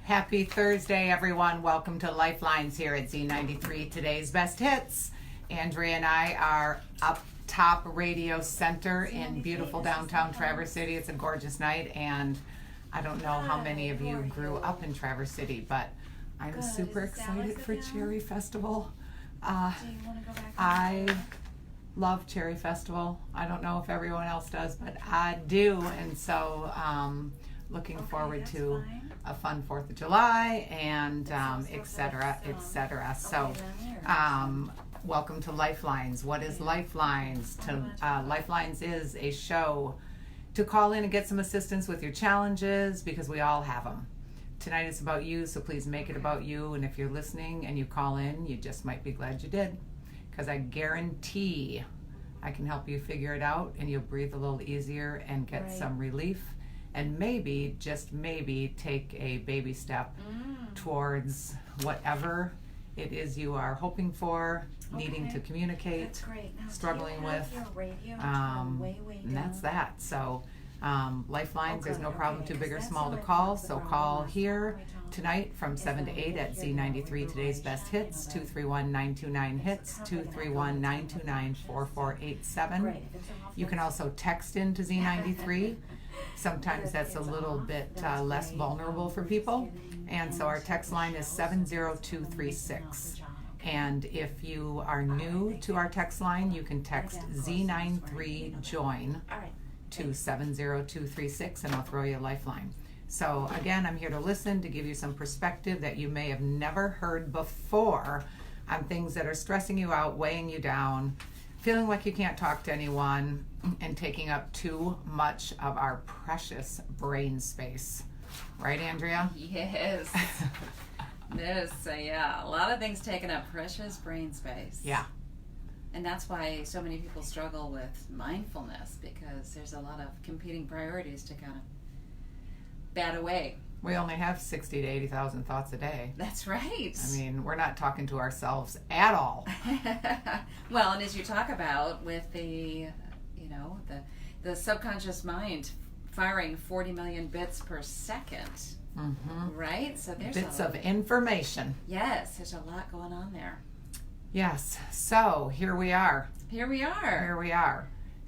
Happy Thursday, everyone. Welcome to Lifelines here at Z93, today's best hits. Andrea and I are up top Radio Center in beautiful downtown Traverse City. It's a gorgeous night, and I don't know how many of you grew up in Traverse City, but I'm super excited for Cherry Festival. I love Cherry Festival. I don't know if everyone else does, but I do, and so looking forward to a fun 4th of July and et cetera, et cetera. So welcome to Lifelines. What is Lifelines? Lifelines is a show to call in and get some assistance with your challenges, because we all have them. Tonight it's about you, so please make it about you. And if you're listening and you call in, you just might be glad you did, because I guarantee I can help you figure it out, and you'll breathe a little easier and get some relief, and maybe, just maybe, take a baby step towards whatever it is you are hoping for, needing to communicate, struggling with, and that's that. So Lifelines, there's no problem too big or small to call, so call here tonight from 7 to 8 at Z93 Today's Best Hits, 231-929-HITS, 231-929-4487. You can also text into Z93. Sometimes that's a little bit less vulnerable for people, and so our text line is 70236. And if you are new to our text line, you can text Z93join to 70236, and I'll throw you a lifeline. So again, I'm here to listen, to give you some perspective that you may have never heard before on things that are stressing you out, weighing you down, feeling like you can't talk to anyone, and taking up too much of our precious brain space. Right, Andrea? Yes. Yeah, a lot of things taking up precious brain space. Yeah. And that's why so many people struggle with mindfulness, because there's a lot of competing priorities to kind of bat away. We only have 60 to 80,000 thoughts a day. That's right. I mean, we're not talking to ourselves at all. Well, and as you talk about with the subconscious mind firing 40 million bits per second, right? So there's bits of information. Yes, there's a lot going on there. Yes. So here we are. Here we are.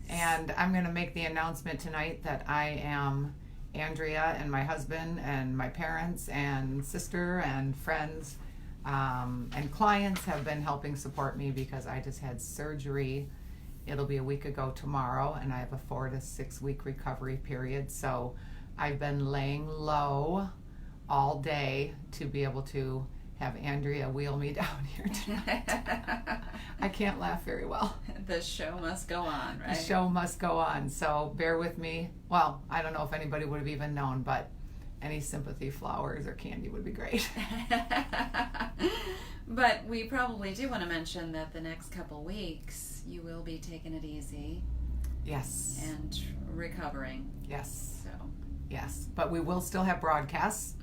And I'm going to make the announcement tonight that I am Andrea, and my husband and my parents and sister and friends and clients have been helping support me, because I just had surgery. It'll be a week ago tomorrow, and I have a 4 to 6 week recovery period. So I've been laying low all day to be able to have Andrea wheel me down here tonight. I can't laugh very well. The show must go on, right? The show must go on, so bear with me. Well, I don't know if anybody would have even known, but any sympathy flowers or candy would be great. But we probably do want to mention that the next couple weeks you will be taking it easy. Yes. And recovering. Yes. So. Yes, but we will still have broadcasts,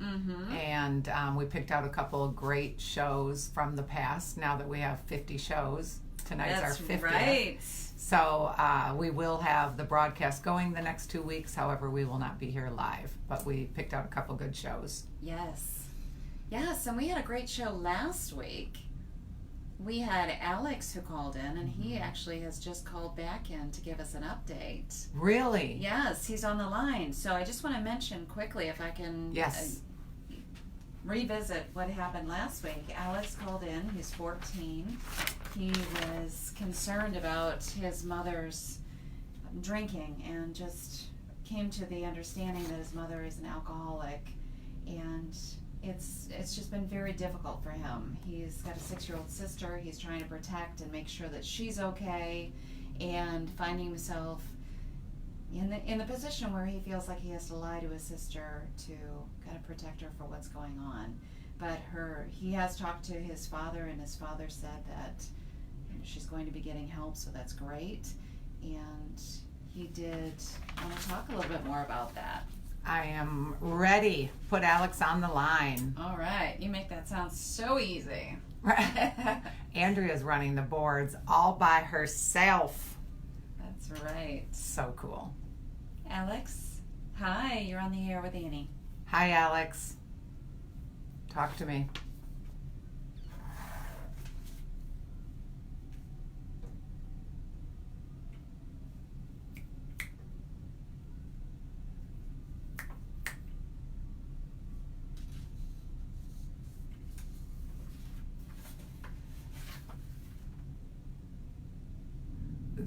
and we picked out a couple of great shows from the past. Now that we have 50 shows, tonight's our 50th. Right. So we will have the broadcast going the next 2 weeks. However, we will not be here live, but we picked out a couple good shows. Yes, and we had a great show last week. We had Alex who called in, and he actually has just called back in to give us an update. Really? Yes, he's on the line. So I just want to mention quickly, if I can revisit what happened last week. Alex called in. He's 14. He was concerned about his mother's drinking, and just came to the understanding that his mother is an alcoholic, and it's just been very difficult for him. He's got a 6-year-old sister he's trying to protect and make sure that she's okay, and finding himself in the position where he feels like he has to lie to his sister to kind of protect her for what's going on. But he has talked to his father, and his father said that she's going to be getting help, so that's great. And he did want to talk a little bit more about that. I am ready. Put Alex on the line. All right. You make that sound so easy. Andrea's running the boards all by herself. That's right. So cool. Alex, hi. You're on the air with Annie. Hi, Alex. Talk to me.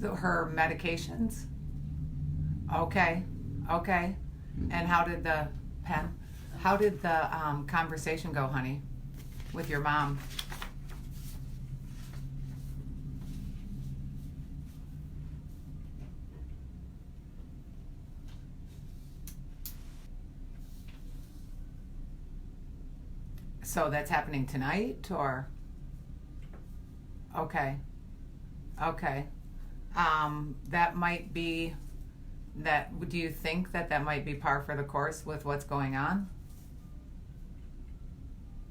Her medications? Okay. And how did the conversation go, honey, with your mom? So that's happening tonight, or? Okay. That might be, do you think that might be par for the course with what's going on?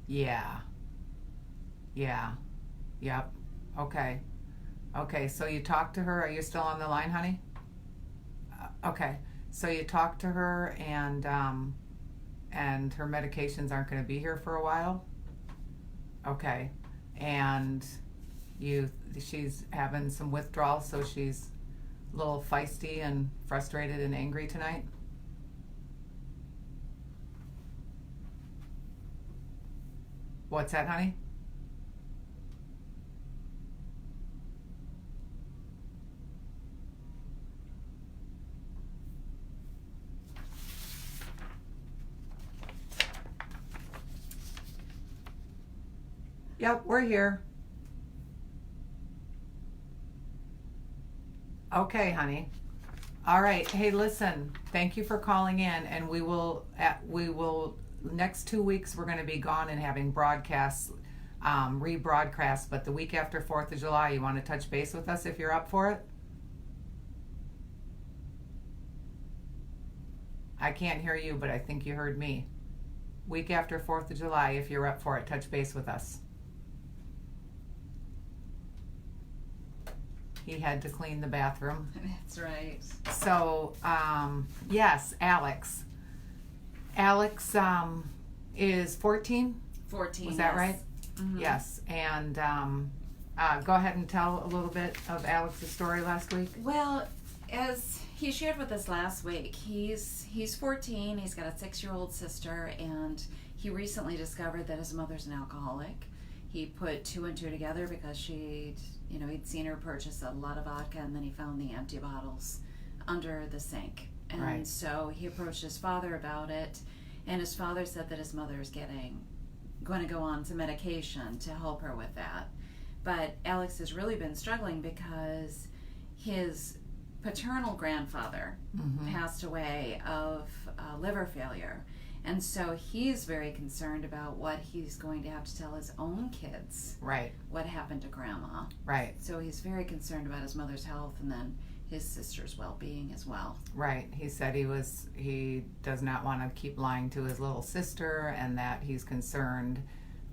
Yeah. Yep. Okay, so you talked to her. Are you still on the line, honey? Okay, so you talked to her, and her medications aren't going to be here for a while? Okay, and she's having some withdrawal, so she's a little feisty and frustrated and angry tonight? What's that, honey? Yep, we're here. Okay, honey. All right. Hey, listen. Thank you for calling in, and we will next 2 weeks we're going to be gone and having broadcasts, rebroadcasts. But the week after 4th of July, you want to touch base with us if you're up for it? I can't hear you, but I think you heard me. Week after 4th of July, if you're up for it, touch base with us. He had to clean the bathroom. That's right. So, yes, Alex. Alex is 14? 14, Was that yes. right? Mm-hmm. Yes. And go ahead and tell a little bit of Alex's story last week. Well, as he shared with us last week, he's 14, he's got a 6-year-old sister, and he recently discovered that his mother's an alcoholic. He put 2 and 2 together because he'd seen her purchase a lot of vodka, and then he found the empty bottles under the sink. And Right. So he approached his father about it, and his father said that his mother is going to go on to medication to help her with that. But Alex has really been struggling because his paternal grandfather passed away of liver failure. And so he's very concerned about what he's going to have to tell his own kids. Right. What happened to Grandma. Right. So he's very concerned about his mother's health and then his sister's well-being as well. Right. He said he does not want to keep lying to his little sister, and that he's concerned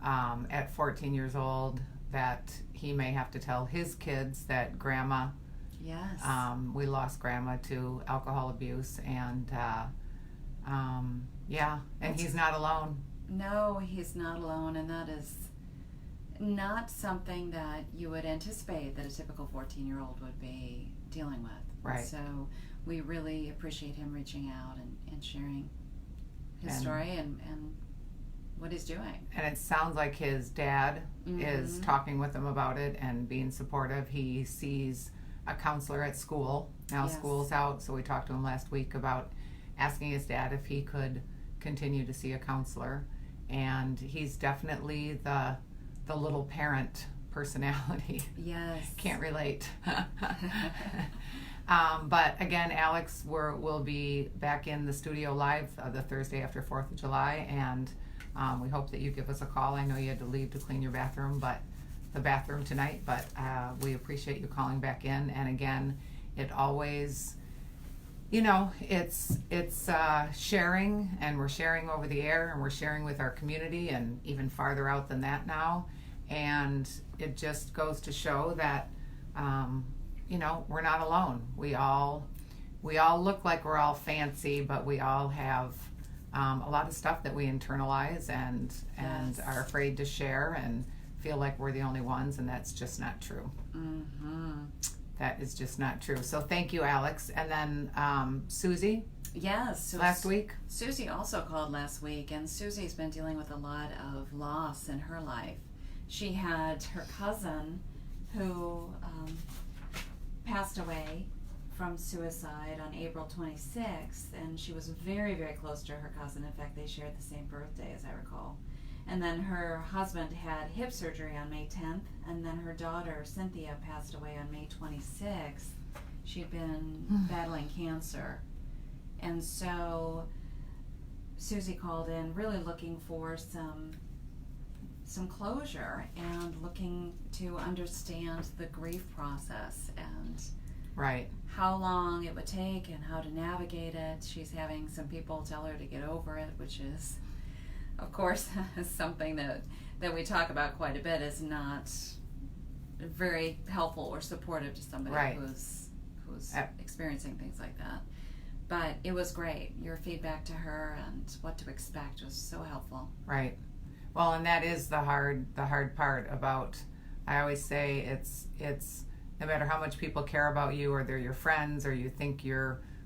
at 14 years old that he may have to tell his kids that Grandma, Yes. we lost Grandma to alcohol abuse, and and he's not alone. No, he's not alone, and that is not something that you would anticipate that a typical 14-year-old would be dealing with. Right. So we really appreciate him reaching out and sharing his story and what he's doing. And it sounds like his dad is talking with him about it and being supportive. He sees a counselor at school. Now school's out, so we talked to him last week about asking his dad if he could continue to see a counselor. And he's definitely the little parent personality. Yes. Can't relate. But again, Alex will be back in the studio live the Thursday after 4th of July, and we hope that you give us a call. I know you had to leave to clean your bathroom, the bathroom tonight, but we appreciate you calling back in. And again, it always, it's sharing, and we're sharing over the air, and we're sharing with our community, and even farther out than that now. And it just goes to show that we're not alone. We all look like we're all fancy, but we all have a lot of stuff that we internalize and Yes. are afraid to share and feel like we're the only ones, and that's just not true. Mm-hmm. That is just not true. So thank you, Alex. And then Susie, Yes. So last week. Susie also called last week, and Susie's been dealing with a lot of loss in her life. She had her cousin who passed away from suicide on April 26th, and she was very, very close to her cousin. In fact, they shared the same birthday, as I recall. And then her husband had hip surgery on May 10th, and then her daughter, Cynthia, passed away on May 26th. She'd been battling cancer. And so Susie called in really looking for some closure and looking to understand the grief process and Right. how long it would take and how to navigate it. She's having some people tell her to get over it, which is, of course, something that we talk about quite a bit, is not very helpful or supportive to somebody Right. who's experiencing things like that. But it was great. Your feedback to her and what to expect was so helpful. Right. Well, and that is the hard part about, I always say it's no matter how much people care about you, or they're your friends, or you think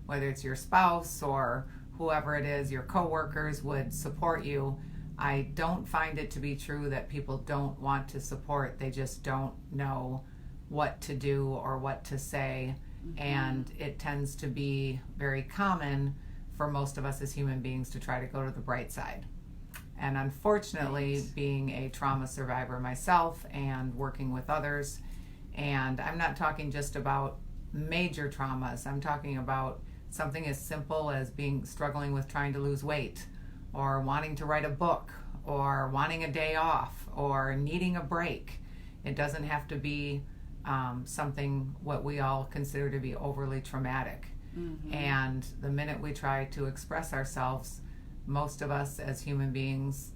whether it's your spouse or whoever it is, your coworkers would support you. I don't find it to be true that people don't want to support. They just don't know what to do or what to say. Mm-hmm. And it tends to be very common for most of us as human beings to try to go to the bright side. And unfortunately, Right. being a trauma survivor myself and working with others, and I'm not talking just about major traumas, I'm talking about something as simple as struggling with trying to lose weight, or wanting to write a book, or wanting a day off, or needing a break. It doesn't have to be something what we all consider to be overly traumatic. Mm-hmm. And the minute we try to express ourselves, most of us as human beings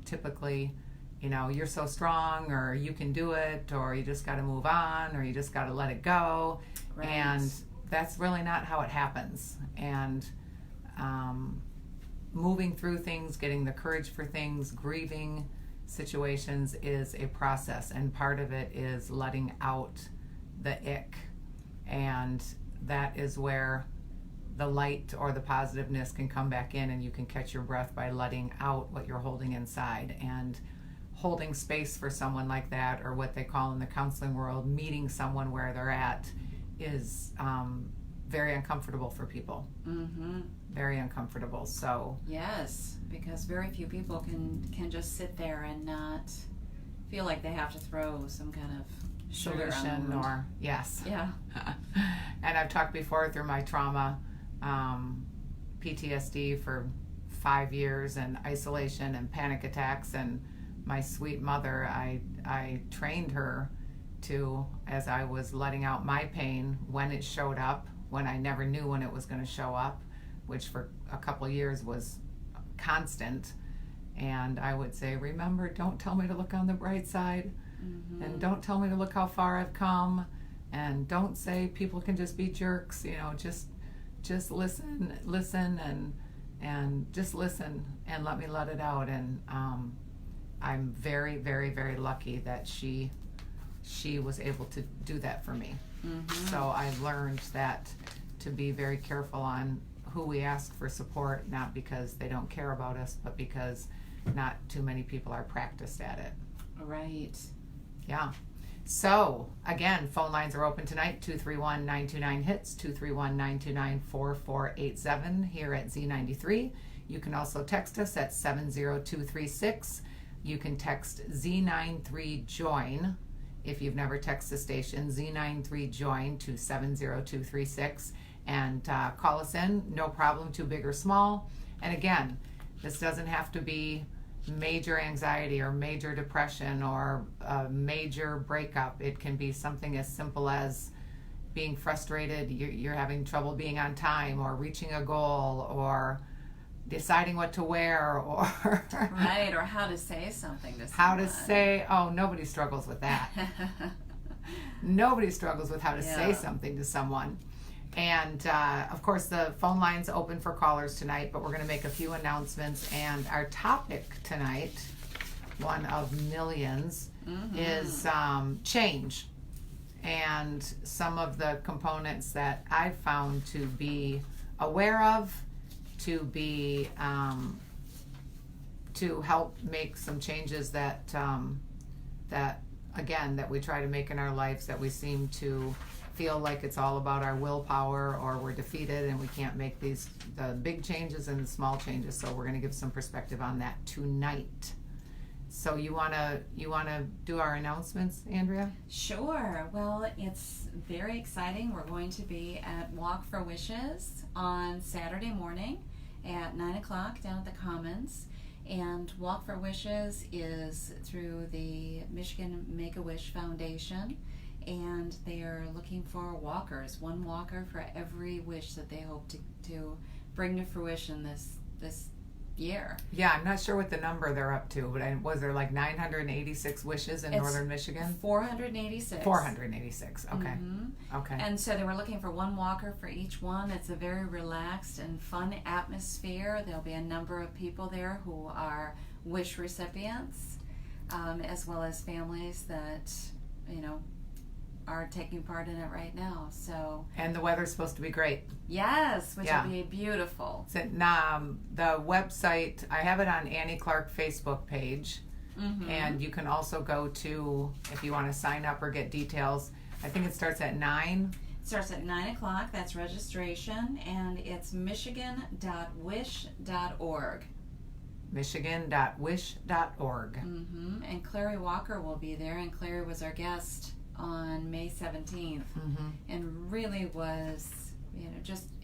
typically, you're so strong, or you can do it, or you just got to move on, or you just got to let it go. Right. And that's really not how it happens. And moving through things, getting the courage for things, grieving situations is a process, and part of it is letting out the ick, and that is where the light or the positiveness can come back in, and you can catch your breath by letting out what you're holding inside. And holding space for someone like that, or what they call in the counseling world, meeting someone where they're at, is very uncomfortable for people. Mm-hmm. Very uncomfortable. So yes, because very few people can just sit there and not feel like they have to throw some kind of solution, or yes. Yeah. And I've talked before through my trauma, PTSD for 5 years, and isolation and panic attacks, and my sweet mother, I trained her to, as I was letting out my pain when it showed up, when I never knew when it was going to show up, which for a couple of years was constant. And I would say, remember, don't tell me to look on the bright side. Mm-hmm. And don't tell me to look how far I've come. And don't say people can just be jerks. Just listen and just listen and let me let it out. And I'm very, very, very lucky that she was able to do that for me. Mm-hmm. So I learned that to be very careful on who we ask for support, not because they don't care about us, but because not too many people are practiced at it. Right. Yeah. So, again, phone lines are open tonight, 231-929-HITS, 231-929-4487 here at Z93. You can also text us at 70236. You can text Z93join if you've never texted the station, Z93join to 70236, and call us in, no problem, too big or small. And again, this doesn't have to be major anxiety or major depression or a major breakup. It can be something as simple as being frustrated, you're having trouble being on time, or reaching a goal, or deciding what to wear, or right, or how to say something to someone. How to say, nobody struggles with that. Nobody struggles with how to say something to someone. And of course, the phone line's open for callers tonight, but we're going to make a few announcements. And our topic tonight, one of millions, is change. And some of the components that I've found to be aware of, to be to help make some changes that that we try to make in our lives, that we seem to feel like it's all about our willpower, or we're defeated and we can't make the big changes and the small changes. So we're going to give some perspective on that tonight. So you wanna do our announcements, Andrea? Sure. Well, it's very exciting. We're going to be at Walk for Wishes on Saturday morning at 9 o'clock down at the Commons. And Walk for Wishes is through the Michigan Make-A-Wish Foundation, and they are looking for walkers, one walker for every wish that they hope to bring to fruition this year. Yeah, I'm not sure what the number they're up to, but was there like 986 wishes in northern Michigan? 486. 486, okay. Okay. And so they were looking for one walker for each one. It's a very relaxed and fun atmosphere. There'll be a number of people there who are wish recipients, as well as families that, are taking part in it right now. So, and the weather's supposed to be great. Yes, which will be beautiful. So, the website, I have it on Annie Clark Facebook page, and you can also go to, if you want to sign up or get details, I think it starts at 9. It starts at 9 o'clock, that's registration, and it's michigan.wish.org. Michigan.wish.org. And Clary Walker will be there, and Clary was our guest on May 17th, and really was,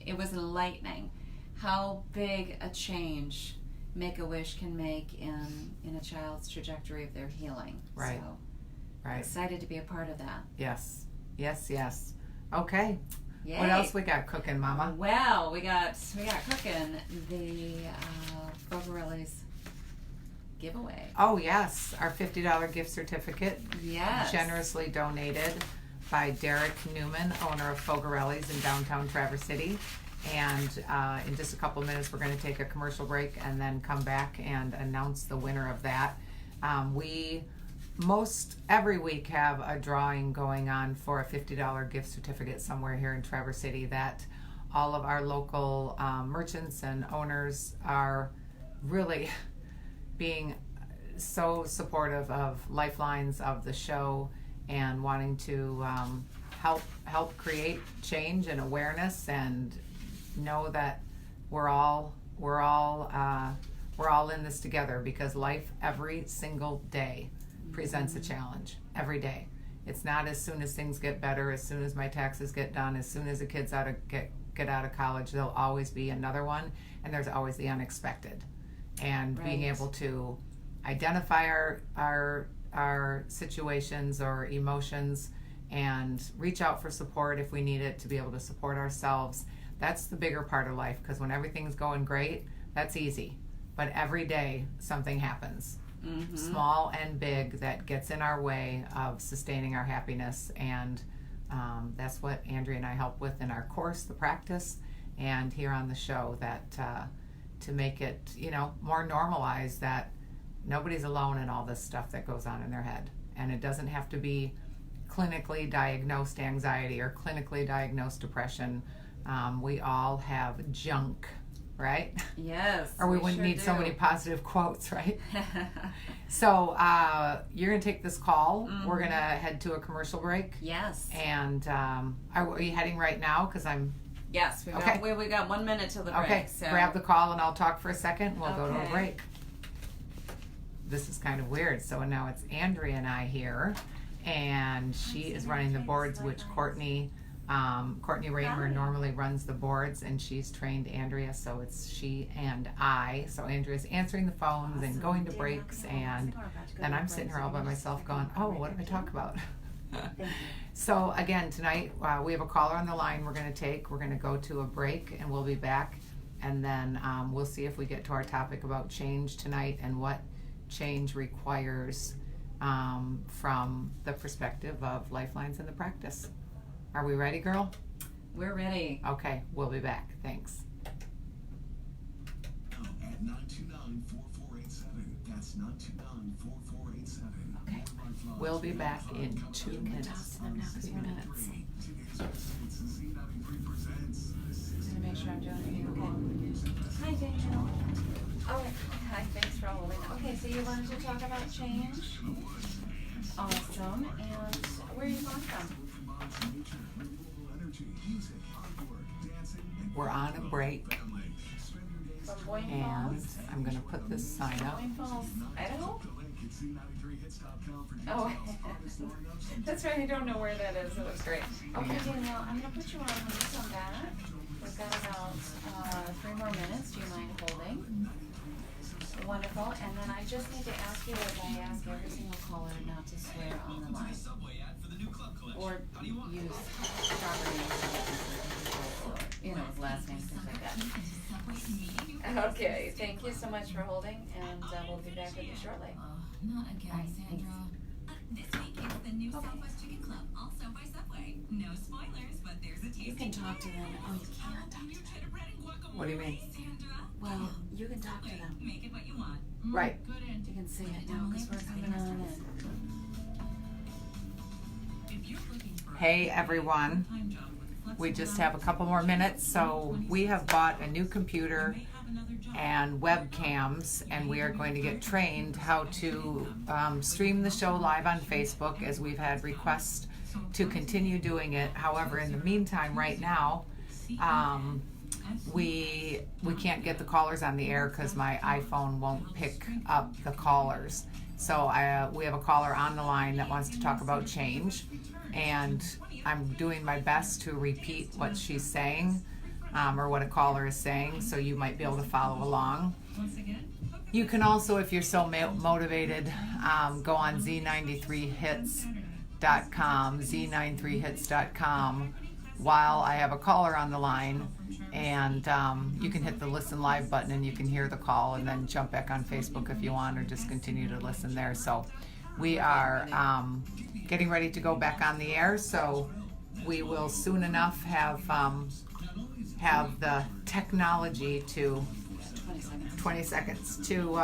it was enlightening how big a change Make-A-Wish can make in a child's trajectory of their healing. Right. So, right. Excited to be a part of that. Yes. Okay. Yay. What else we got cooking, Mama? Well, we got cooking the Fogarelli's giveaway. Oh yes, our $50 gift certificate. Yes. Generously donated by Derek Newman, owner of Fogarelli's in downtown Traverse City. And in just a couple of minutes, we're going to take a commercial break and then come back and announce the winner of that. We every week have a drawing going on for a $50 gift certificate somewhere here in Traverse City that all of our local merchants and owners are really being so supportive of Lifelines, of the show, and wanting to help create change and awareness, and know that we're all in this together, because life every single day presents a challenge every day. It's not as soon as things get better, as soon as my taxes get done, as soon as the kids get out of college. There'll always be another one, and there's always the unexpected. And being able to identify our situations or emotions and reach out for support if we need it, to be able to support ourselves. That's the bigger part of life, because when everything's going great, that's easy. But every day something happens, small and big, that gets in our way of sustaining our happiness. And that's what Andrea and I help with in our course, the practice, and here on the show, that to make it, more normalized, that nobody's alone in all this stuff that goes on in their head. And it doesn't have to be clinically diagnosed anxiety or clinically diagnosed depression. We all have junk, right? Yes. Or we wouldn't need so many positive quotes, right? So you're going to take this call. We're going to head to a commercial break. Yes. And are you heading right now? Because Yes, we got 1 minute till the break. Okay, so. grab the call and I'll talk for a second. We'll go to a break. This is kind of weird. So now it's Andrea and I here, and she is running the boards, which Courtney Raymer normally runs the boards, and she's trained Andrea, so it's she and I. So Andrea's answering the phones and going to breaks, and then I'm sitting here all by myself going, oh, what did I talk about? So again, tonight we have a caller on the line we're going to go to a break, and we'll be back, and then we'll see if we get to our topic about change tonight and what change requires from the perspective of Lifelines in the practice. Are we ready, girl? We're ready. Okay, we'll be back. Thanks. At 929-4487. That's 929-4487. Okay, we'll be back in 2 minutes. 3 minutes. Z93 presents. I'm gonna make sure I'm doing everything okay. Hi, Daniel. Oh, hi. Thanks for holding. Okay, so you wanted to talk about change? Awesome. And where are you going from? We're on a break, From Boyne and Falls? I'm going to put this sign up. Boyne Falls, Idaho? Oh, that's right. I don't know where that is. It looks great. Okay, Danielle, I'm going to put you on when you come back. We've got about 3 more minutes. Do you mind holding? Wonderful. And then I just need to ask you, as I ask every single caller, not to swear on the line. Or use proper names, or, last names, things like that. Okay, thank you so much for holding, and we'll be back with you shortly. Not again, Sandra. This week it's the new Southwest Chicken Club, also by Subway. No spoilers, but there's a tasty. You can talk to them. Oh, you can't talk to them. What do you mean? Well, you can talk to them. Make it what you want. Right. You can say it now because we're coming on in. Hey everyone, we just have a couple more minutes. So we have bought a new computer and webcams, and we are going to get trained how to stream the show live on Facebook, as we've had requests to continue doing it. However, in the meantime, right now, we can't get the callers on the air because my iPhone won't pick up the callers. So we have a caller on the line that wants to talk about change, and I'm doing my best to repeat what she's saying, or what a caller is saying, so you might be able to follow along. You can also, if you're so motivated, go on Z93hits.com, Z93hits.com, while I have a caller on the line, and you can hit the listen live button and you can hear the call, and then jump back on Facebook if you want, or just continue to listen there. So we are getting ready to go back on the air, so we will soon enough have the technology to 20 seconds to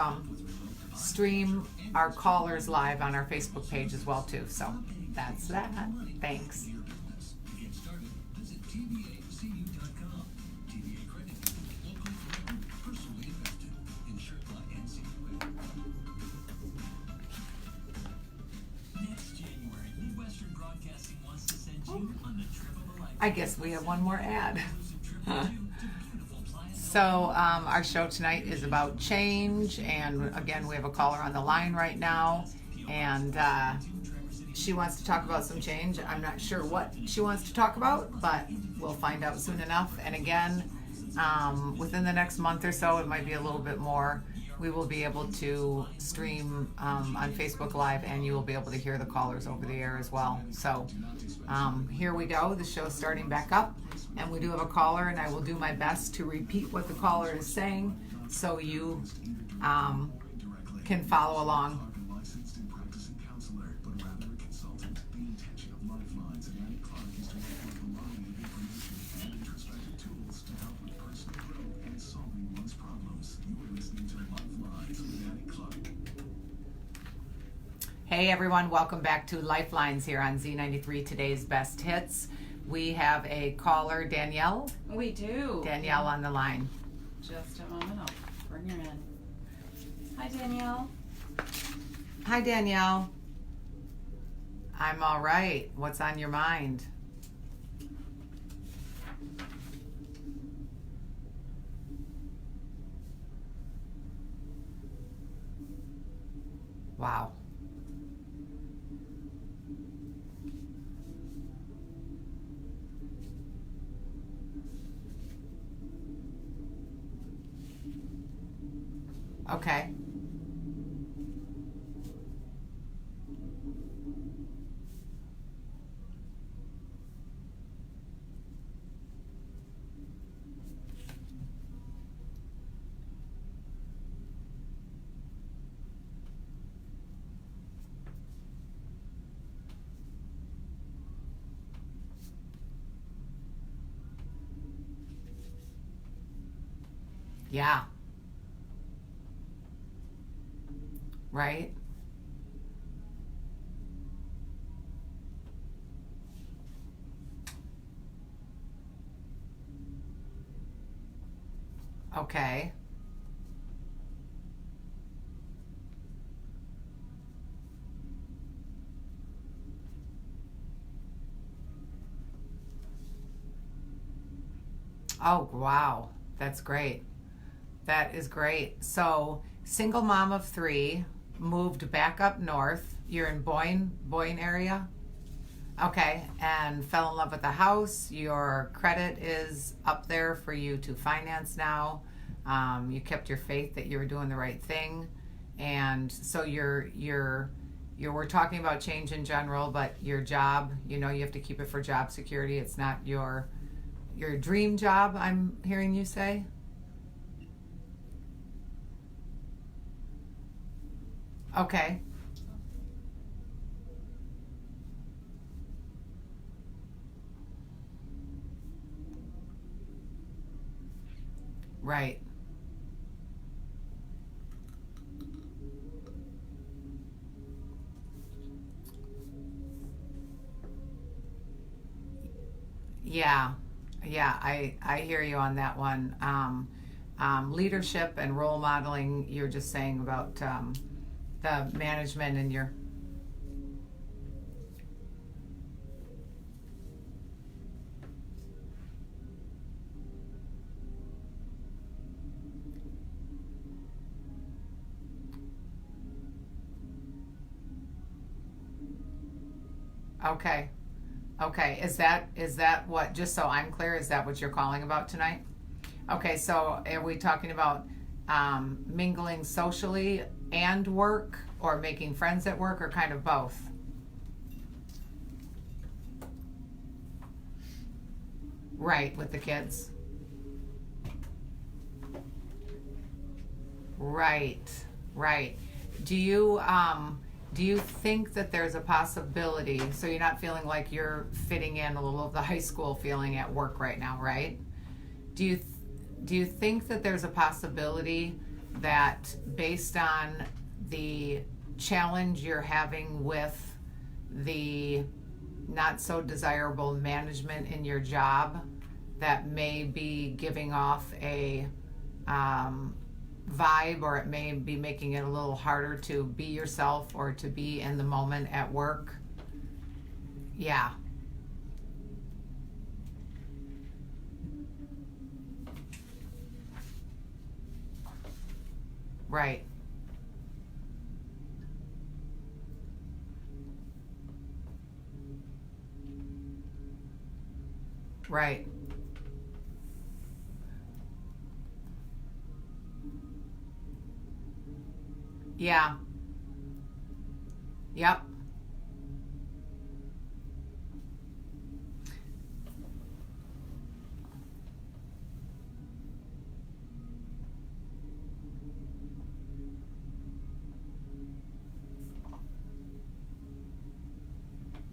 stream our callers live on our Facebook page as well too. So that's that. Thanks. I guess we have one more ad. So our show tonight is about change, and again, we have a caller on the line right now, and she wants to talk about some change. I'm not sure what she wants to talk about, but we'll find out soon enough. And again, within the next month or so, it might be a little bit more, we will be able to stream on Facebook Live, and you will be able to hear the callers over the air as well. So here we go. The show's starting back up, and we do have a caller, and I will do my best to repeat what the caller is saying so you can follow along. Hey everyone, welcome back to Lifelines here on Z93, today's best hits. We have a caller, Danielle. We do. Danielle on the line. Just a moment, I'll bring her in. Hi, Danielle. Hi, Danielle. I'm all right. What's on your mind? Wow. Okay. Yeah. Right? Okay. Oh, wow. That's great. That is great. So, single mom of 3, moved back up north. You're in Boyne area? Okay, and fell in love with the house. Your credit is up there for you to finance now. You kept your faith that you were doing the right thing, and so we're talking about change in general, but your job, you have to keep it for job security. It's not your dream job, I'm hearing you say. Okay. Right. Yeah. Yeah, I hear you on that one. Leadership and role modeling, you're just saying about the management and your. Okay. Okay, is that what, just so I'm clear, is that what you're calling about tonight? Okay, so are we talking about mingling socially and work, or making friends at work, or kind of both? Right, with the kids. Right, right. Do you think that there's a possibility, so you're not feeling like you're fitting in a little of the high school feeling at work right now, right? Do you think that there's a possibility that, based on the challenge you're having with the not so desirable management in your job, that may be giving off a vibe, or it may be making it a little harder to be yourself or to be in the moment at work? Yeah. Right. Right. Yeah. Yep.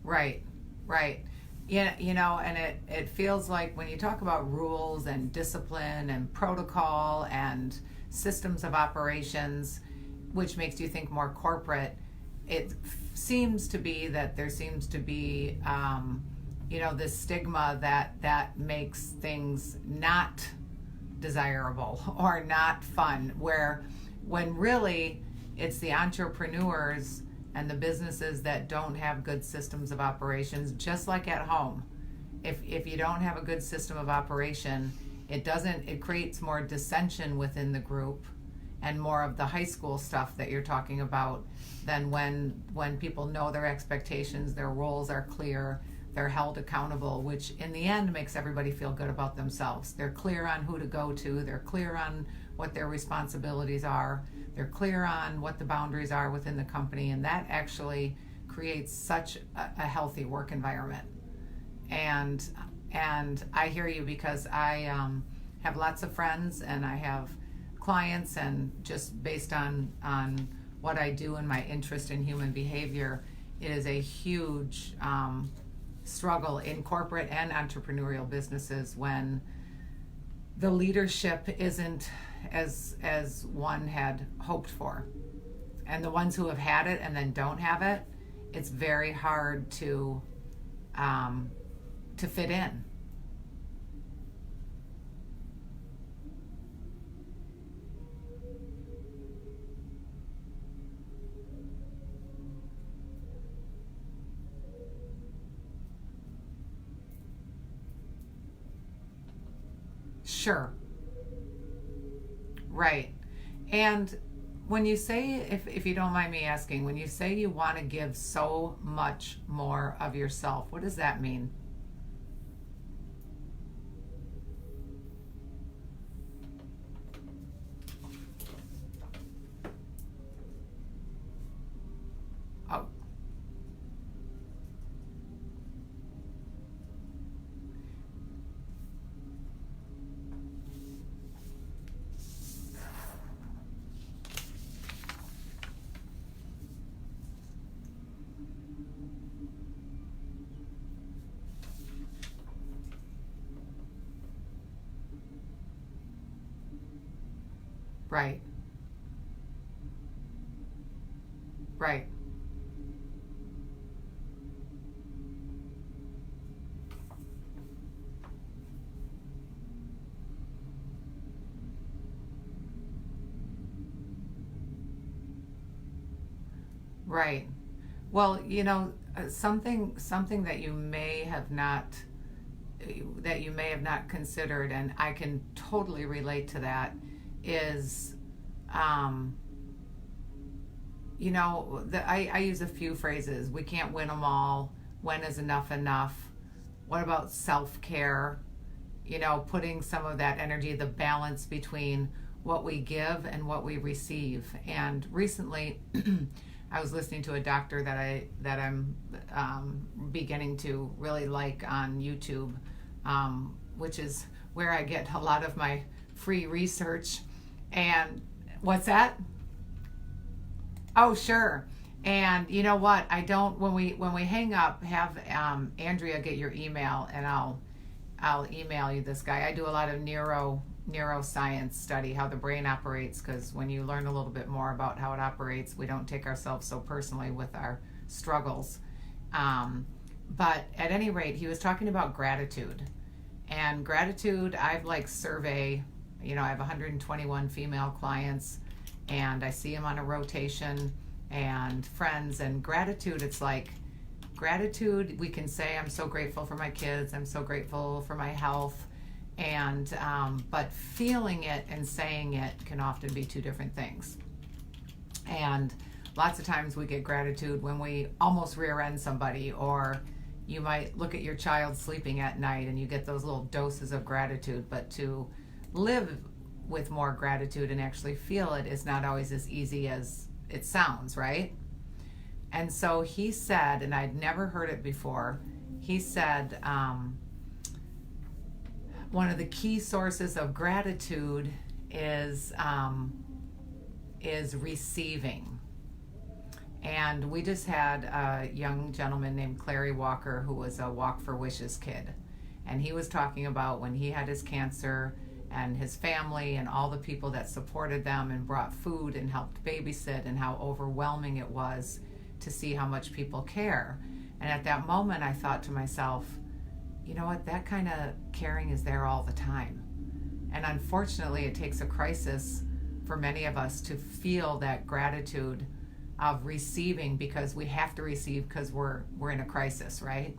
Right. Right. Yeah, and it feels like when you talk about rules and discipline and protocol and systems of operations, which makes you think more corporate, it seems to be that there seems to be, this stigma that makes things not desirable or not fun, when really it's the entrepreneurs and the businesses that don't have good systems of operations, just like at home. If you don't have a good system of operation, it creates more dissension within the group, and more of the high school stuff that you're talking about, than when people know their expectations, their roles are clear, they're held accountable, which in the end makes everybody feel good about themselves. They're clear on who to go to, they're clear on what their responsibilities are, they're clear on what the boundaries are within the company, and that actually creates such a healthy work environment. And I hear you, because I have lots of friends and I have clients, and just based on what I do and my interest in human behavior, it is a huge struggle in corporate and entrepreneurial businesses when the leadership isn't as one had hoped for. And the ones who have had it and then don't have it, it's very hard to fit in. Sure. Right. And when you say, if you don't mind me asking, when you say you want to give so much more of yourself, what does that mean? Oh. Right. Right. Right. Well, something that you may have not considered, and I can totally relate to that, is I use a few phrases. We can't win them all. When is enough enough? What about self-care? Putting some of that energy, the balance between what we give and what we receive. And recently I was listening to a doctor that I'm beginning to really like on YouTube, which is where I get a lot of my free research. And what's that? Oh, sure. And you know what? I don't, when we hang up, have Andrea get your email, and I'll email you this guy. I do a lot of neuroscience study, how the brain operates, because when you learn a little bit more about how it operates, we don't take ourselves so personally with our struggles. But at any rate, he was talking about gratitude. And gratitude, I've survey, I have 121 female clients, and I see them on a rotation, and friends. And gratitude, it's gratitude, we can say, I'm so grateful for my kids, I'm so grateful for my health, and but feeling it and saying it can often be two different things. And lots of times we get gratitude when we almost rear end somebody, or you might look at your child sleeping at night and you get those little doses of gratitude. But to live with more gratitude and actually feel it is not always as easy as it sounds, right? And so he said, and I'd never heard it before, he said, one of the key sources of gratitude is receiving. And we just had a young gentleman named Clary Walker, who was a Walk for Wishes kid. And he was talking about when he had his cancer and his family and all the people that supported them and brought food and helped babysit, and how overwhelming it was to see how much people care. And at that moment, I thought to myself, you know what, that kind of caring is there all the time. And unfortunately, it takes a crisis for many of us to feel that gratitude of receiving, because we have to receive because we're in a crisis, right?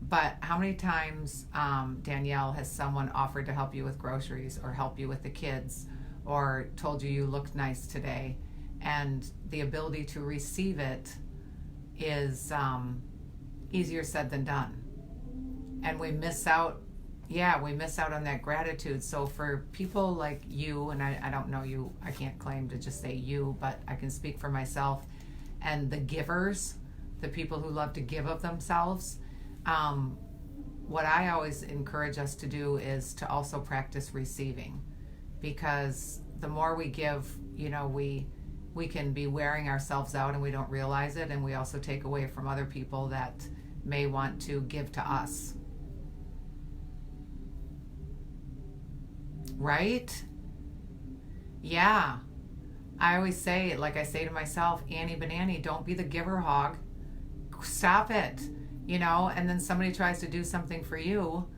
But how many times, Danielle, has someone offered to help you with groceries, or help you with the kids, or told you looked nice today? And the ability to receive it is easier said than done. And we miss out on that gratitude. So for people like you, and I don't know you, I can't claim to just say you, but I can speak for myself, and the givers, the people who love to give of themselves, what I always encourage us to do is to also practice receiving, because the more we give, we can be wearing ourselves out and we don't realize it, and we also take away from other people that may want to give to us. Right? Yeah. I always say, like I say to myself, Annie Banani, don't be the giver hog. Stop it. And then somebody tries to do something for you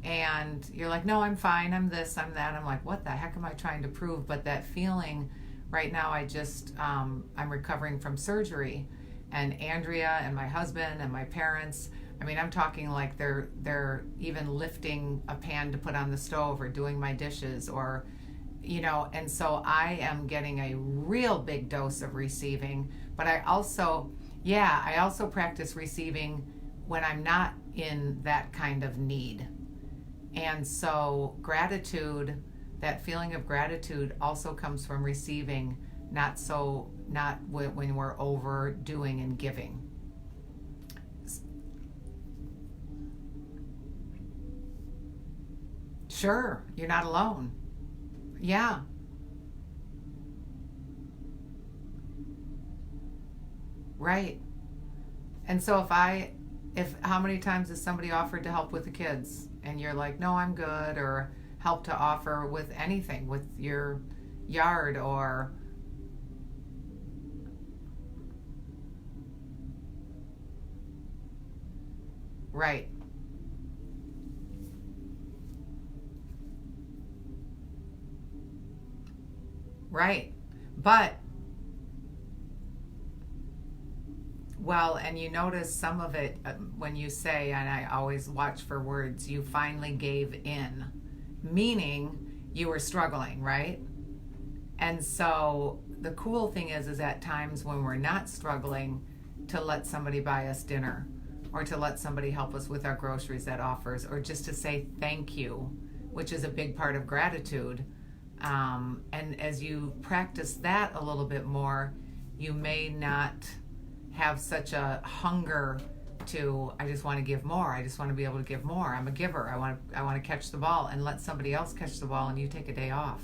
and you're like, no, I'm fine. I'm this, I'm that. I'm like, what the heck am I trying to prove? But that feeling right now, I'm recovering from surgery, and Andrea and my husband and my parents, I'm talking like they're even lifting a pan to put on the stove or doing my dishes or, and so I am getting a real big dose of receiving, but I also practice receiving when I'm not in that kind of need. And so gratitude, that feeling of gratitude also comes from receiving, not when we're overdoing and giving. Sure, you're not alone. Yeah. Right. And so if how many times has somebody offered to help with the kids and you're like, no, I'm good, or help to offer with anything, with your yard or right. Right. But well, and you notice some of it when you say, and I always watch for words, you finally gave in, meaning you were struggling, right? And so the cool thing is at times when we're not struggling, to let somebody buy us dinner or to let somebody help us with our groceries at offers, or just to say thank you, which is a big part of gratitude. And as you practice that a little bit more, you may not have such a hunger to, I just want to give more. I just want to be able to give more. I'm a giver. I want to catch the ball and let somebody else catch the ball and you take a day off.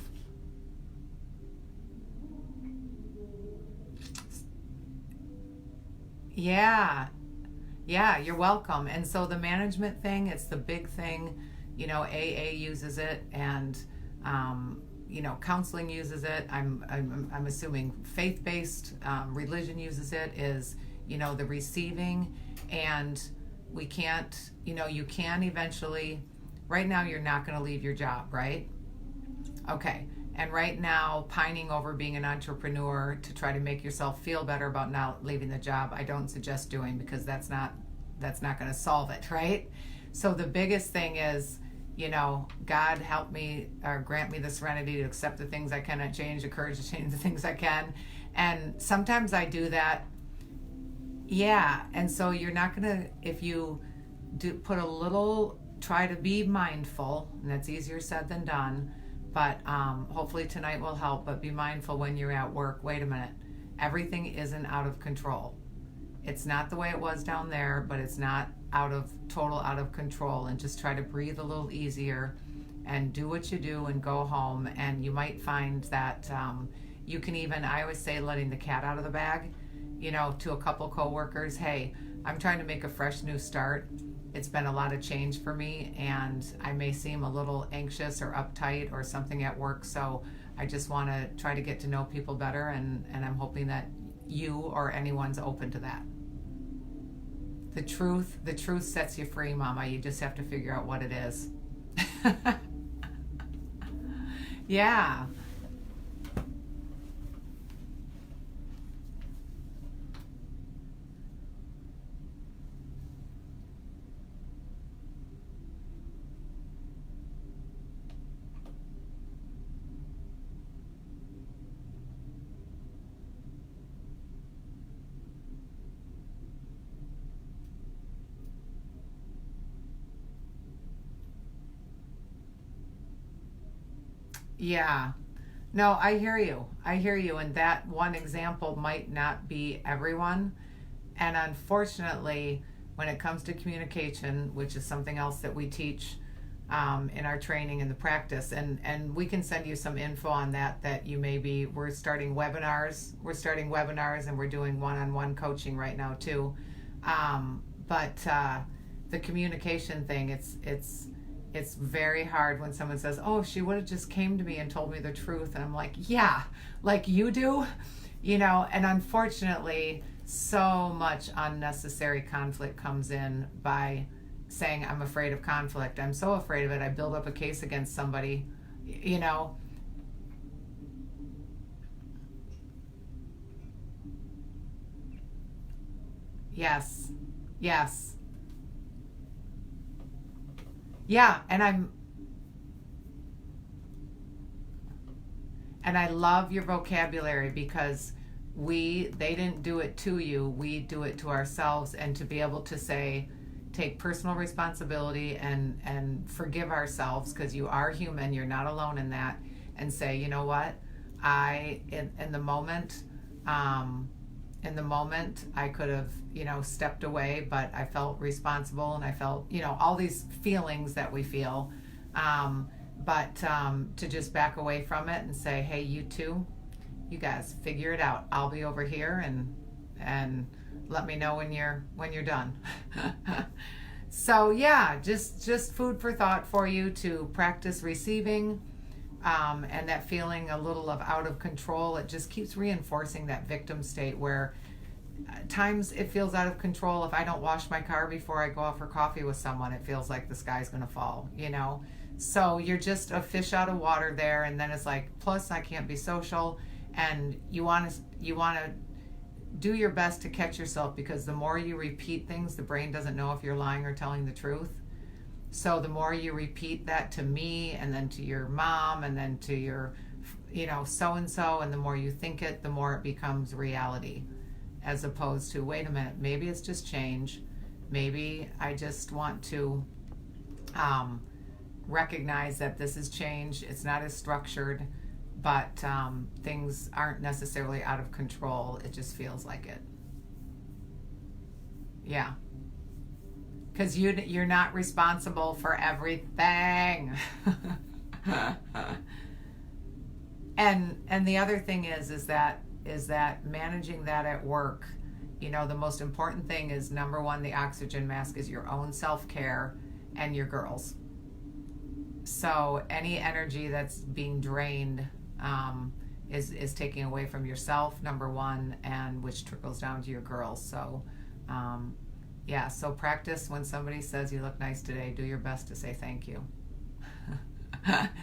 Yeah. Yeah, you're welcome. And so the management thing, it's the big thing. AA uses it, and counseling uses it. I'm assuming faith-based religion uses it. Is the receiving, and we can't. You can eventually. Right now, you're not going to leave your job, right? Okay. And right now, pining over being an entrepreneur to try to make yourself feel better about not leaving the job, I don't suggest doing, because that's not going to solve it, right? So the biggest thing is, God help me or grant me the serenity to accept the things I cannot change, the courage to change the things I can. And sometimes I do that. Yeah. And so you're not going to, if you do put a little, try to be mindful, and that's easier said than done. But hopefully tonight will help. But be mindful when you're at work. Wait a minute. Everything isn't out of control. It's not the way it was down there, but it's not out of control. And just try to breathe a little easier and do what you do and go home. And you might find that you can even, I always say, letting the cat out of the bag, to a couple coworkers. Hey, I'm trying to make a fresh new start. It's been a lot of change for me, and I may seem a little anxious or uptight or something at work, so I just want to try to get to know people better, and I'm hoping that you or anyone's open to that. The truth sets you free, Mama. You just have to figure out what it is. Yeah. Yeah. No, I hear you. And that one example might not be everyone. And unfortunately, when it comes to communication, which is something else that we teach in our training and the practice, and we can send you some info on that you may be, we're starting webinars and we're doing one-on-one coaching right now too. But the communication thing, it's very hard when someone says, oh, she would have just came to me and told me the truth. And I'm like, yeah, like you do, you know. And unfortunately, so much unnecessary conflict comes in by saying, I'm afraid of conflict. I'm so afraid of it. I build up a case against somebody, you know. Yes. Yes. Yeah, and I love your vocabulary, because they didn't do it to you, we do it to ourselves. And to be able to say, take personal responsibility and forgive ourselves, because you are human, you're not alone in that, and say, you know what, in the moment I could have, you know, stepped away, but I felt responsible, and I felt, you know, all these feelings that we feel, but to just back away from it and say, hey, you two, you guys figure it out. I'll be over here, and let me know when you're done. So yeah, just food for thought for you to practice receiving. And that feeling a little of out of control, it just keeps reinforcing that victim state where at times it feels out of control. If I don't wash my car before I go out for coffee with someone, it feels like the sky's going to fall, you know? So you're just a fish out of water there. And then it's like, plus I can't be social. And you want to do your best to catch yourself, because the more you repeat things, the brain doesn't know if you're lying or telling the truth. So the more you repeat that to me, and then to your mom, and then to your, you know, so-and-so, and the more you think it, the more it becomes reality, as opposed to, wait a minute, maybe it's just change. Maybe I just want to recognize that this is change. It's not as structured, but things aren't necessarily out of control. It just feels like it. Yeah. Because you're not responsible for everything. and the other thing is that managing that at work, you know, the most important thing is, number one, the oxygen mask is your own self-care and your girls. So any energy that's being drained is taking away from yourself, number one, and which trickles down to your girls. So yeah, so practice when somebody says you look nice today, do your best to say thank you.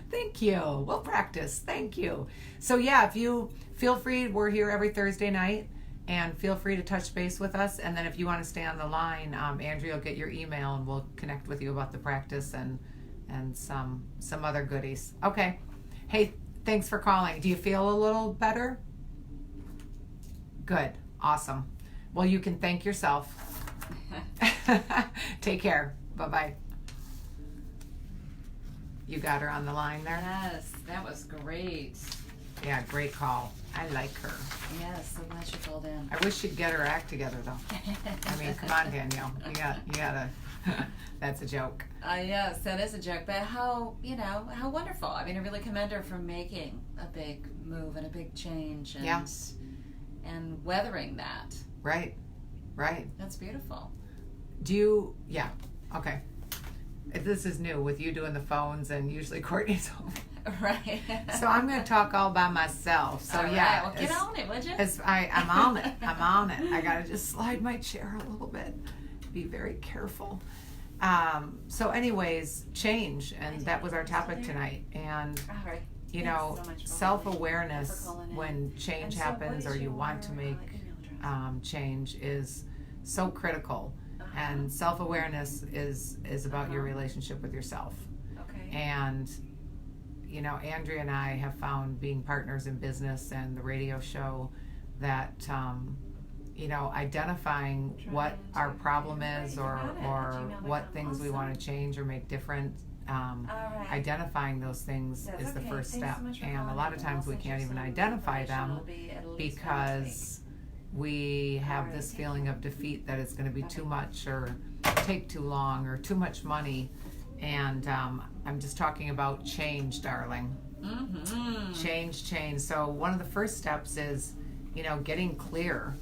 Thank you. We'll practice. Thank you. So yeah, if you feel free, we're here every Thursday night, and feel free to touch base with us. And then if you want to stay on the line, Andrea will get your email, and we'll connect with you about the practice and some other goodies. Okay. Hey, thanks for calling. Do you feel a little better? Good. Awesome. Well, you can thank yourself. Take care. Bye-bye. You got her on the line there? Yes, that was great. Yeah, great call. I like her. Yes, so glad she called in. I wish she'd get her act together, though. I mean, come on, Danielle. You gotta. That's a joke. Yes, that is a joke. But how wonderful. I mean, I really commend her for making a big move and a big change, and weathering that. Right. That's beautiful. Yeah, okay. This is new with you doing the phones, and usually Courtney's home. Right. So I'm going to talk all by myself. So all right. yeah. Well, get on it, would you? I'm on it. I'm on it. I got to just slide my chair a little bit. Be very careful. So anyways, change, and that was our topic tonight. And all right. you know, self-awareness when change happens, or you want to make change, is so critical. And self-awareness is about your relationship with yourself. Okay. And you know, Andrea and I have found, being partners in business and the radio show, that you know, identifying what our problem is, or what things we want to change or make different, identifying those things is the first step. And a lot of times we can't even identify them because we have this feeling of defeat, that it's going to be too much, or take too long, or too much money. And I'm just talking about change, darling. Mm-hmm. Change. So one of the first steps is, you know, getting clear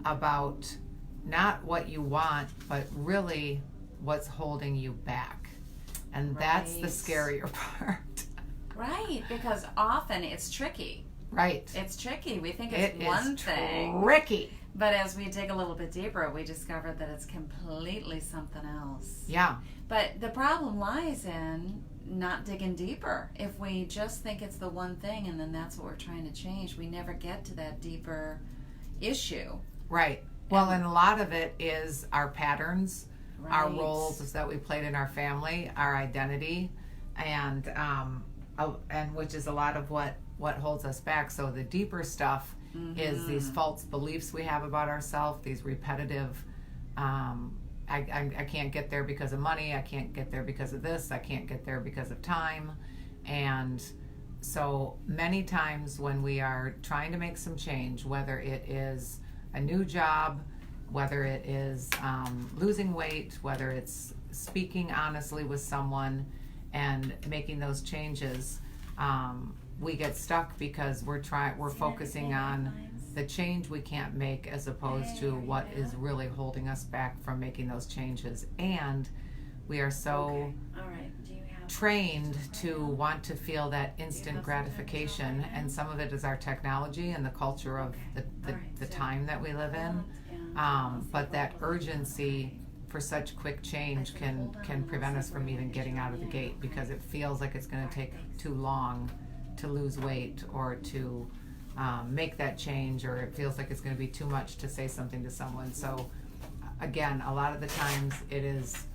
about not what you want, but really what's holding you back. And that's the Right. scarier part. Right, because often it's tricky. Right. It's tricky. We think It it's one is thing, tricky. but as we dig a little bit deeper, we discover that it's completely something else. Yeah. But the problem lies in not digging deeper. If we just think it's the one thing and then that's what we're trying to change, we never get to that deeper issue. Right. Well, and a lot of it is our patterns, our Right. roles that we played in our family, our identity, and which is a lot of what holds us back. So the deeper stuff is these false beliefs we have about ourselves, these repetitive. I can't get there because of money. I can't get there because of this. I can't get there because of time, and so many times when we are trying to make some change, whether it is a new job, whether it is losing weight, whether it's speaking honestly with someone and making those changes, we get stuck because we're focusing on the change we can't make as opposed to what is really holding us back from making those changes. And we are so All right. Do you have trained to want to feel that instant gratification, and some of it is our technology and the culture of the time that we live in. But that urgency for such quick change can prevent us from even getting out of the gate, because it feels like it's going to take too long to lose weight or to make that change, or it feels like it's going to be too much to say something to someone. So again, a lot of the times it is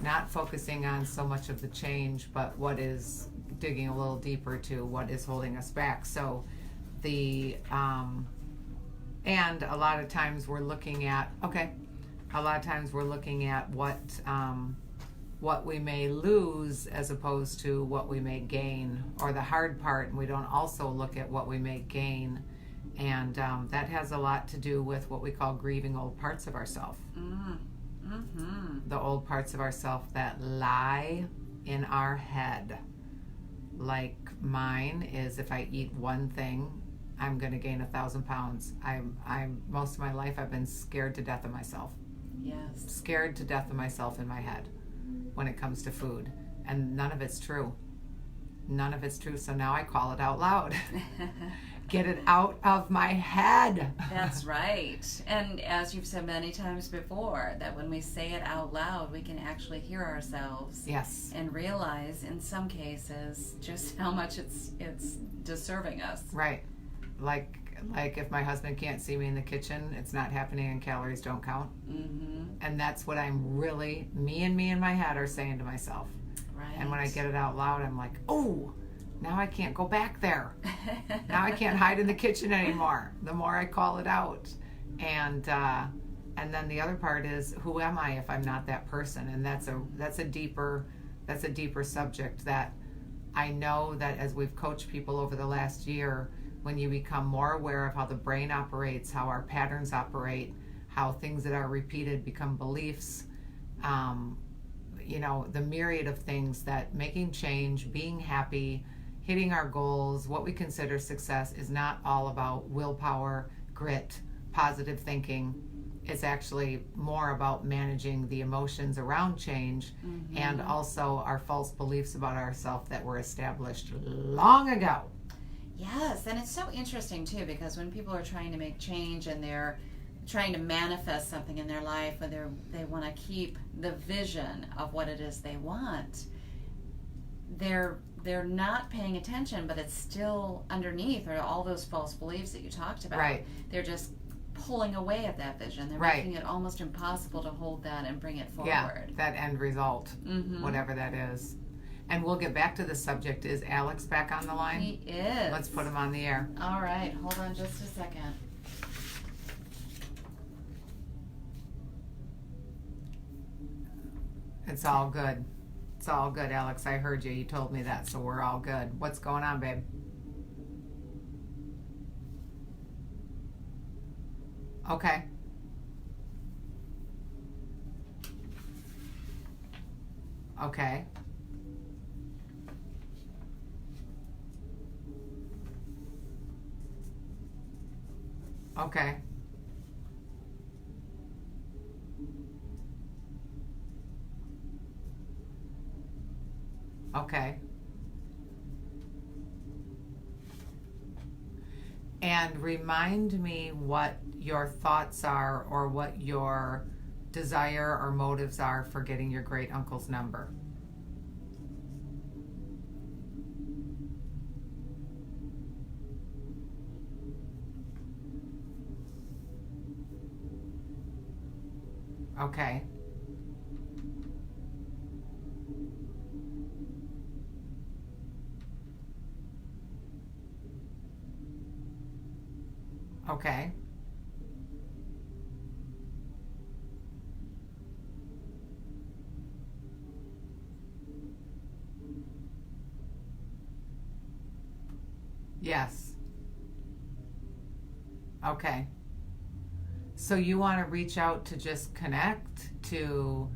not focusing on so much of the change, but what is digging a little deeper to what is holding us back. So and a lot of times we're looking at what we may lose as opposed to what we may gain, or the hard part, and we don't also look at what we may gain. And that has a lot to do with what we call grieving old parts of ourselves. The old parts of ourselves that lie in our head. Like mine is, if I eat one thing, I'm going to gain 1,000 pounds. I'm most of my life I've been scared to death of myself. Yes. Scared to death of myself in my head when it comes to food. And none of it's true. None of it's true. So now I call it out loud. Get it out of my head. That's right. And as you've said many times before, that when we say it out loud, we can actually hear ourselves. Yes. And realize in some cases just how much it's deserving us. Right. Like if my husband can't see me in the kitchen, it's not happening and calories don't count. And that's what I'm really, me and my head are saying to myself. Right. And when I get it out loud, I'm like, oh, now I can't go back there. Now I can't hide in the kitchen anymore. The more I call it out. And then the other part is, who am I if I'm not that person? And that's a deeper subject that I know that as we've coached people over the last year, when you become more aware of how the brain operates, how our patterns operate, how things that are repeated become beliefs, the myriad of things that making change, being happy, hitting our goals, what we consider success is not all about willpower, grit, positive thinking. It's actually more about managing the emotions around change and also our false beliefs about ourselves that were established long ago. Yes, and it's so interesting too, because when people are trying to make change and they're trying to manifest something in their life, whether they want to keep the vision of what it is they want, they're not paying attention, but it's still underneath are all those false beliefs that you talked about. Right. They're just pulling away at that vision. They're Right. making it almost impossible to hold that and bring it forward. Yeah, that end result, whatever that is. And we'll get back to the subject. Is Alex back on the line? He is. Let's put him on the air. All right, hold on just a second. It's all good. It's all good, Alex. I heard you. You told me that, so we're all good. What's going on, babe? Okay. Okay. Okay. Okay. And remind me what your thoughts are or what your desire or motives are for getting your great uncle's number. Okay. Okay. Yes. Okay. So you want to reach out to just connect to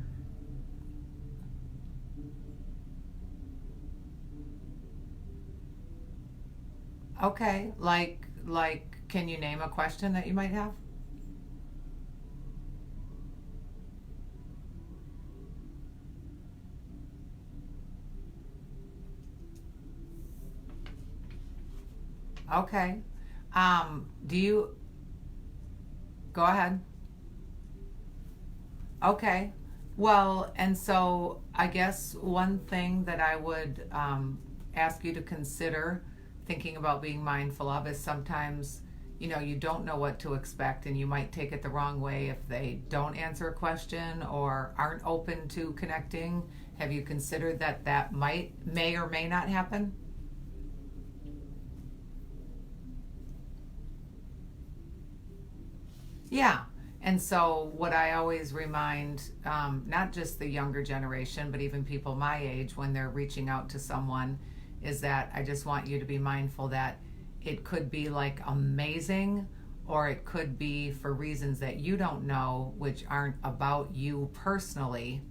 okay, like can you name a question that you might have? Okay. Do you go ahead? Okay. Well, and so I guess one thing that I would ask you to consider thinking about being mindful of is sometimes, you don't know what to expect and you might take it the wrong way if they don't answer a question or aren't open to connecting. Have you considered that may or may not happen? Yeah. And so what I always remind, not just the younger generation, but even people my age when they're reaching out to someone, is that I just want you to be mindful that it could be like amazing, or it could be for reasons that you don't know, which aren't about you personally,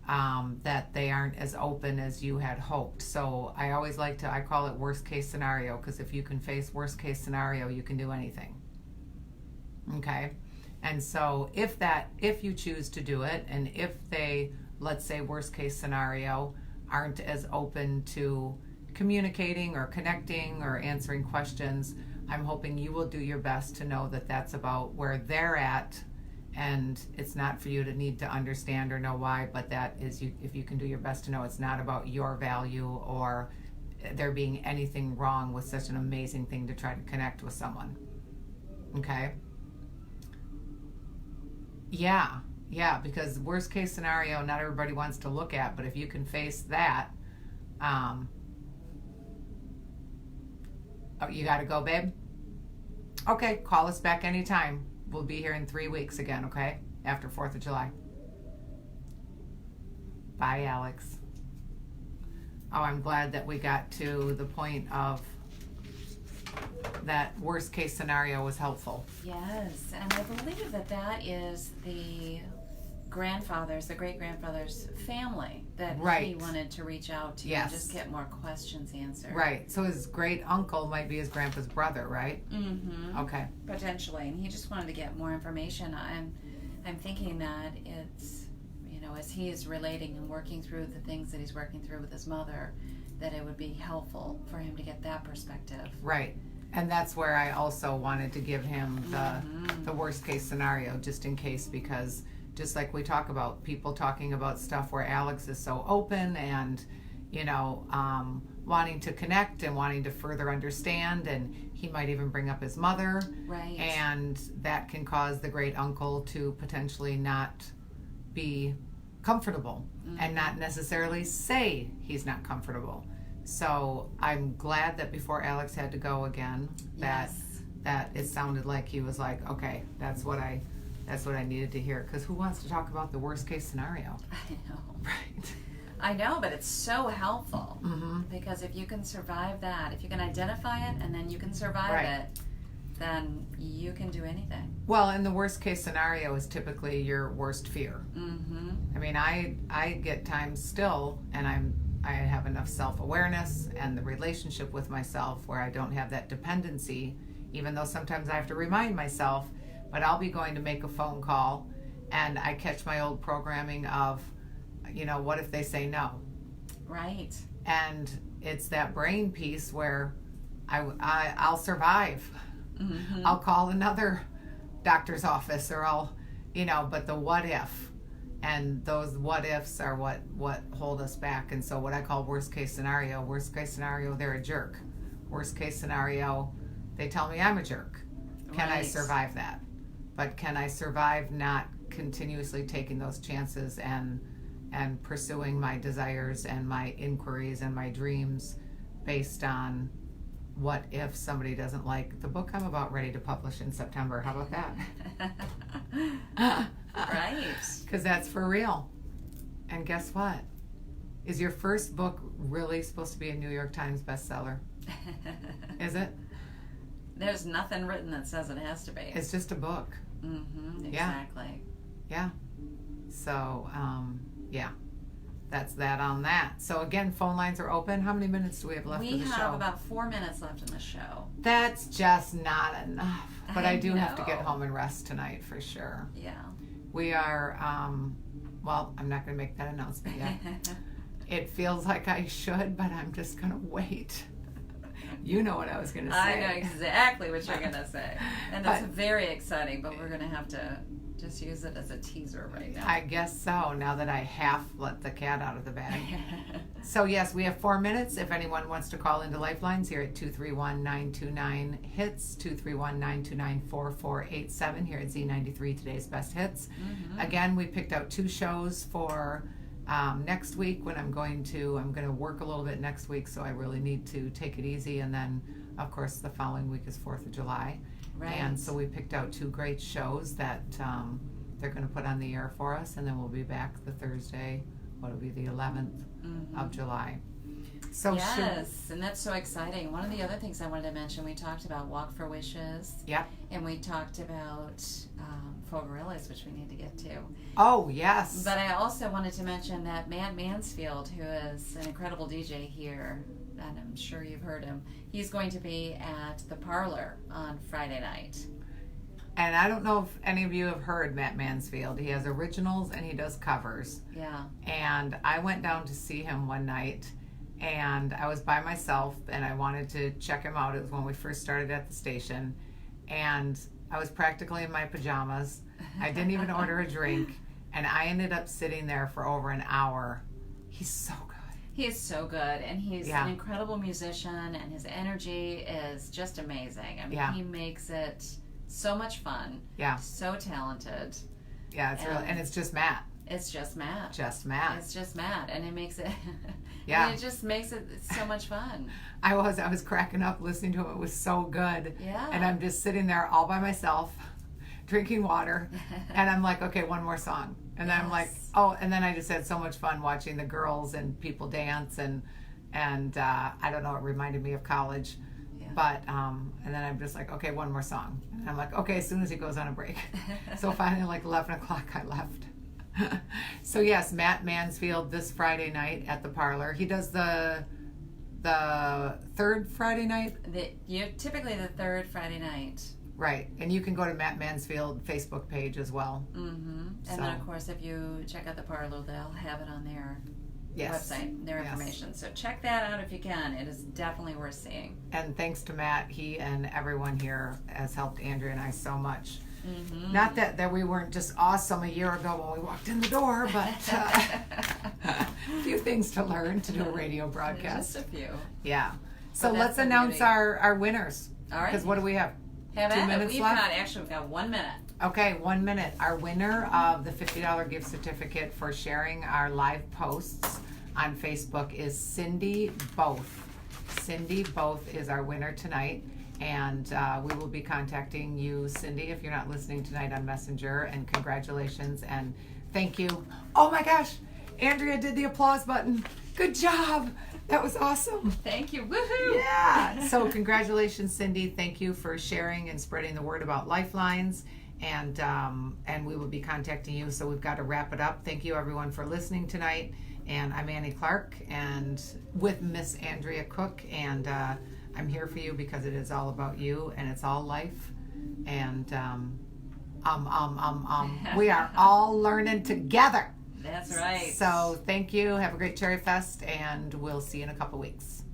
that they aren't as open as you had hoped. So I always I call it worst case scenario, because if you can face worst case scenario, you can do anything. Okay? And so if you choose to do it, and if they, let's say worst case scenario, aren't as open to communicating or connecting or answering questions, I'm hoping you will do your best to know that that's about where they're at, and it's not for you to need to understand or know why, but that is if you can do your best to know it's not about your value or there being anything wrong with such an amazing thing to try to connect with someone. Okay? Yeah, because worst case scenario, not everybody wants to look at, but if you can face that, oh, you gotta go, babe? Okay, call us back anytime. We'll be here in 3 weeks again, okay? After 4th of July. Bye, Alex. Oh, I'm glad that we got to the point of that worst case scenario was helpful. Yes, and I believe that is the great grandfather's family that Right. he wanted to reach out to Yes. and just get more questions answered. Right, so his great uncle might be his grandpa's brother, right? Mm-hmm. Okay. Potentially, and he just wanted to get more information. I'm thinking that it's, as he is relating and working through the things that he's working through with his mother, that it would be helpful for him to get that perspective. Right. And that's where I also wanted to give him the worst case scenario, just in case, because just like we talk about people talking about stuff where Alex is so open and, wanting to connect and wanting to further understand, and he might even bring up his mother. Right. And that can cause the great uncle to potentially not be comfortable and not necessarily say he's not comfortable. So I'm glad that before Alex had to go again, that it sounded like he was like, okay, that's what I needed to hear. Because who wants to talk about the worst case scenario? I know. Right. I know, but it's so helpful. Mm-hmm. Because if you can survive that, if you can identify it and then you can survive Right. it, then you can do anything. Well, and the worst case scenario is typically your worst fear. Mm-hmm. I mean, I get times still, and I have enough self-awareness and the relationship with myself where I don't have that dependency, even though sometimes I have to remind myself, but I'll be going to make a phone call and I catch my old programming of, what if they say no? Right. And it's that brain piece where I'll survive. Mm-hmm. I'll call another doctor's office, or I'll, but the what if, and those what ifs are what hold us back. And so what I call worst case scenario, they're a jerk. Worst case scenario, they tell me I'm a jerk. Can I Right. survive that? But can I survive not continuously taking those chances and pursuing my desires and my inquiries and my dreams based on what if somebody doesn't like the book I'm about ready to publish in September? How about that? Right. Because that's for real. And guess what? Is your first book really supposed to be a New York Times bestseller? Is it? There's nothing written that says it has to be. It's just a book. Mm-hmm. Yeah. Exactly. Yeah. So, yeah. That's that on that. So again, phone lines are open. How many minutes do we have left We of the show? have about 4 minutes left in the show. That's just not enough. But I do have to get know. home and rest tonight for sure. Yeah. We are, well, I'm not going to make that announcement yet. It feels like I should, but I'm just going to wait. You know what I was going to say. I know exactly what you're going to say. And it's But- very exciting, but we're going to have to just use it as a teaser right now. I guess so, now that I half let the cat out of the bag. So yes, we have 4 minutes. If anyone wants to call into Lifelines here at 231-929-HITS, 231-929-4487 here at Z93 Today's Best Hits. Mm-hmm. Again, we picked out 2 shows for next week when I'm going to work a little bit next week, so I really need to take it easy. And then, of course, the following week is 4th of July. Right. And so we picked out 2 great shows that they're going to put on the air for us, and then we'll be back the Thursday, what'll be the 11th of July. So yes, and that's so exciting. One of the other things I wanted to mention, we talked about Walk for Wishes. Yep. And we talked about Fogorillas, which we need to get to. Oh, yes. But I also wanted to mention that Matt Mansfield, who is an incredible DJ here, and I'm sure you've heard him, he's going to be at the Parlor on Friday night. And I don't know if any of you have heard Matt Mansfield. He has originals and he does covers. Yeah. And I went down to see him one night, and I was by myself, and I wanted to check him out. It was when we first started at the station, and I was practically in my pajamas. I didn't even order a drink, and I ended up sitting there for over an hour. He's so good. He is so good, and he's Yeah. an incredible musician, and his energy is just amazing. I mean, Yeah. he makes it so much fun. Yeah. So talented. Yeah, it's really, and it's just Matt. It's just Matt. Just Matt. It's just Matt, and it makes it. Yeah. And it just makes it so much fun. I was cracking up listening to him. It was so good. Yeah. And I'm just sitting there all by myself, drinking water, and I'm like, okay, one more song. And then I'm like, Yes. oh, and then I just had so much fun watching the girls and people dance, and I don't know, it reminded me of college. Yeah. But and then I'm just like, okay, one more song. And I'm like, okay, as soon as he goes on a break. So finally, like 11 o'clock, I left. So yes, Matt Mansfield this Friday night at the Parlor. He does the third Friday night, You're typically the third Friday night. right? And you can go to Matt Mansfield Facebook page as well. Mm-hmm. And So- then, of course, if you check out the Parlor, they'll have it on their Yes. website, their Yes. information. So check that out if you can. It is definitely worth seeing. And thanks to Matt, he and everyone here has helped Andrea and I so much. Mm-hmm. Not that we weren't just awesome a year ago when we walked in the door, but a few things to learn to do a radio broadcast. Just a few. Yeah. So But let's that's the announce beauty. our winners. All right. Because what do we have? Have 2 at it. minutes We've left? got 1 minute. Okay, 1 minute. Our winner of the $50 gift certificate for sharing our live posts on Facebook is Cindy Both. Cindy Both is our winner tonight. And we will be contacting you, Cindy, if you're not listening tonight on Messenger. And congratulations and thank you. Oh my gosh, Andrea did the applause button. Good job. That was awesome. Thank you. Woohoo! Yeah. So congratulations, Cindy. Thank you for sharing and spreading the word about Lifelines. And we will be contacting you. So we've got to wrap it up. Thank you, everyone, for listening tonight. And I'm Annie Clark, and with Miss Andrea Cook. And I'm here for you because it is all about you, and it's all life. And we are all learning together. That's right. So thank you. Have a great Cherry Fest, and we'll see you in a couple weeks.